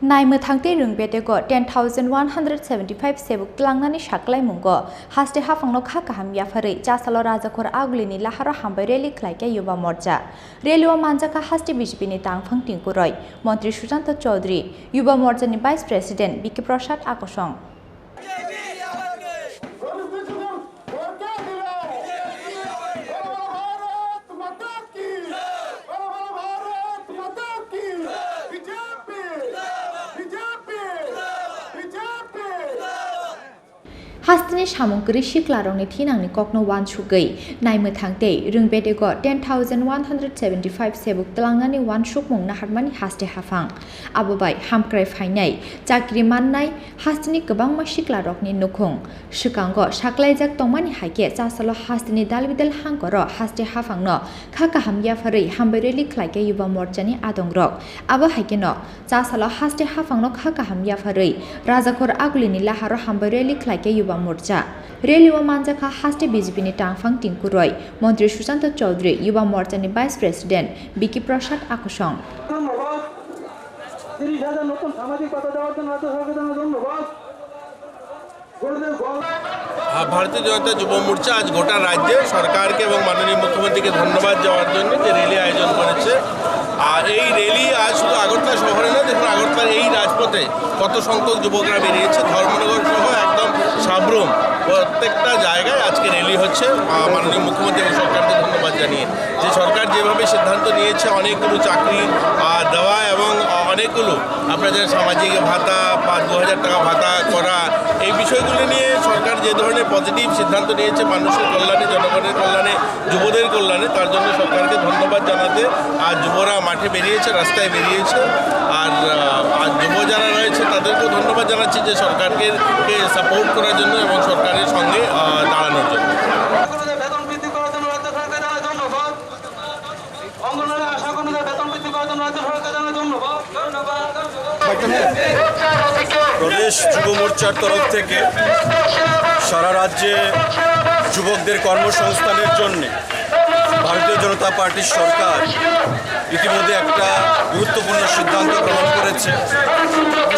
नायमो थांते रोंबेटेगो 10,175 सेबुक तलांनानै साख्लायमुंगो हास्ते हाफांनो खाकाहाम याफारै चासालो राजाखर आगुलिनि लाहारो हामबाय रेली ख्लाइका युवा मोर्चा रेलीओ मानजाका हास्ते बीजेपीनि तांफां टिंकुरय मंत्री सुशांत चौधरी युवा मोर्चानि वाइस प्रेसिडेंट बिके प्रसाद आकसं हास्तिनि सामुंकरि सिख्लारंनि थिनांनि ककनो वानसुगै नायमो थांते रोंबेटेगो 10,175 सेबुक तलांनानै वानसुक मुंना हारमानि हास्ते हाफां आबोबाय हामक्राय फायनाय चाकिरि माननाय हास्तिनि गोबांमा सिख्लारकनि नुखुं सिगांगो साख्लायजाक तंमानि हाइके चासालो हास्तिनि दालबिदाल हांकर हास्ते हाफांनो खाकाहाम याफारै हामबाय रेली ख्लाइके युवा मोर्चानि आदंरक आबो हाइकेनो चासालो हास्ते हाफांनो खाकाहाम याफारै राजाखर आगुलिनि लाहारो हामबाय रेली ख्लाइके युवा मोर्चा रेलीओ मानजाका हास्ते बीजेपीनि तांफां टिंकुरय मंत्री सुशांत चौधरी युवा मोर्चानि वाइस प्रेसिडेंट बिके प्रसाद आकसं भारतीय जनता युव मोर्चा आज गोटा राज्य सरकार के और माननीय मुख्यमंत्री के धन्यवाद जाওয়ার জন্য যে রেলি আয়োজন করেছে আর এই রেলি আজ শুধু আগরতলা শহরে না দেখুন আগরতলার এই রাজপথে কত সংখ্যক যুবকরা বেরিয়েছে ধর্মনগর সহ একদম সাবরুম প্রত্যেকটা জায়গায় আজকে রেলি হচ্ছে মাননীয় মুখ্যমন্ত্রী এবং সরকারকে ধন্যবাদ জানিয়ে যে সরকার যেভাবে সিদ্ধান্ত নিয়েছে অনেকগুলো চাকরি দেওয়া এবং অনেকগুলো আপনাদের সামাজিক ভাতা 2,000 টাকা ভাতা করা এই বিষয়গুলো নিয়ে সরকার যে ধরনের পজিটিভ সিদ্ধান্ত নিয়েছে মানুষের কল্যাণে জনগণের কল্যাণে যুবদের কল্যাণে তার জন্য সরকারকে ধন্যবাদ জানাতে আজ যুবরা মাঠে বেরিয়েছে রাস্তায় বেরিয়েছে আর যুব যারা রয়েছে তাদেরকেও ধন্যবাদ জানাচ্ছি যে সরকারকে সাপোর্ট করার জন্য এবং সরকারের সঙ্গে দাঁড়ানোর জন্য প্রদেশ যুব মোর্চার তরফ থেকে সারা রাজ্যে যুবকদের কর্মসংস্থানের জন্য ভারতীয় জনতা পার্টির সরকার ইতিমধ্যে একটা গুরুত্বপূর্ণ সিদ্ধান্ত গ্রহণ করেছে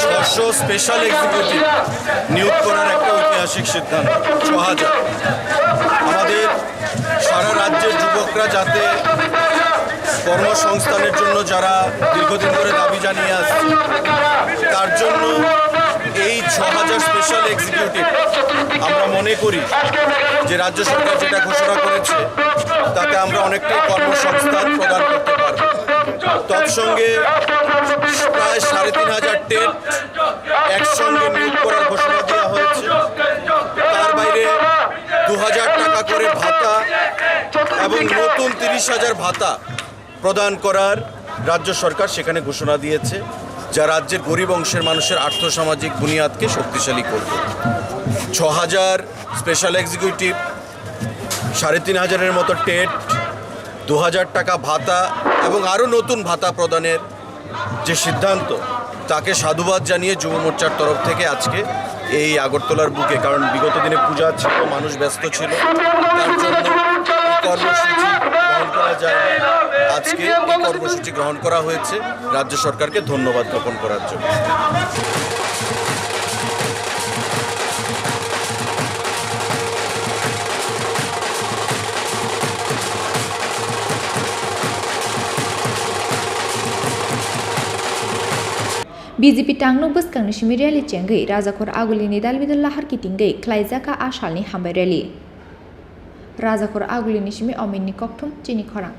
600 স্পেশাল এক্সিকিউটিভ নিয়োগ করার একটা ঐতিহাসিক সিদ্ধান্ত 6,000 আমাদের সারা রাজ্যের যুবকরা যাতে কর্মসংস্থানের জন্য যারা দীর্ঘদিন ধরে দাবি জানিয়ে আসছে তার জন্য এই 6,000 স্পেশাল এক্সিকিউটিভ আমরা মনে করি যে রাজ্য সরকার যেটা ঘোষণা করেছে তাতে আমরা অনেকটাই কর্মসংস্থান প্রদান করতে পারব তৎসঙ্গে প্রায় 3,500 টেট একসঙ্গে নিয়োগ করার ঘোষণা দেওয়া হয়েছে তার বাইরে 2,000 টাকা করে ভাতা এবং নতুন 30,000 ভাতা প্রদান করার রাজ্য সরকার সেখানে ঘোষণা দিয়েছে যা রাজ্যের গরিব অংশের মানুষের আর্থসামাজিক বুনিয়াদকে শক্তিশালী করবে 6,000 স্পেশাল এক্সিকিউটিভ 3,500-এর মতো টেট 2,000 টাকা ভাতা এবং আরও নতুন ভাতা প্রদানের যে সিদ্ধান্ত তাকে সাধুবাদ জানিয়ে যুব মোর্চার তরফ থেকে আজকে এই আগরতলার বুকে কারণ বিগত দিনে পূজা ছিল মানুষ ব্যস্ত ছিল তার জন্য কর্মসূচি গ্রহণ করা যায় আজকে এই কর্মসূচি গ্রহণ করা হয়েছে রাজ্য সরকারকে ধন্যবাদ জ্ঞাপন করার জন্য बीजेपी टांगनो बसकांनि सिमि रेली चेंगै राजाखर आगुलिनि दालबिदाल लाहार किटिंगै ख्लाइजाका आशालनि हामबाय रेली राजाखर आगुलिनि सिमि अमिननि ककथुम चिनि खरां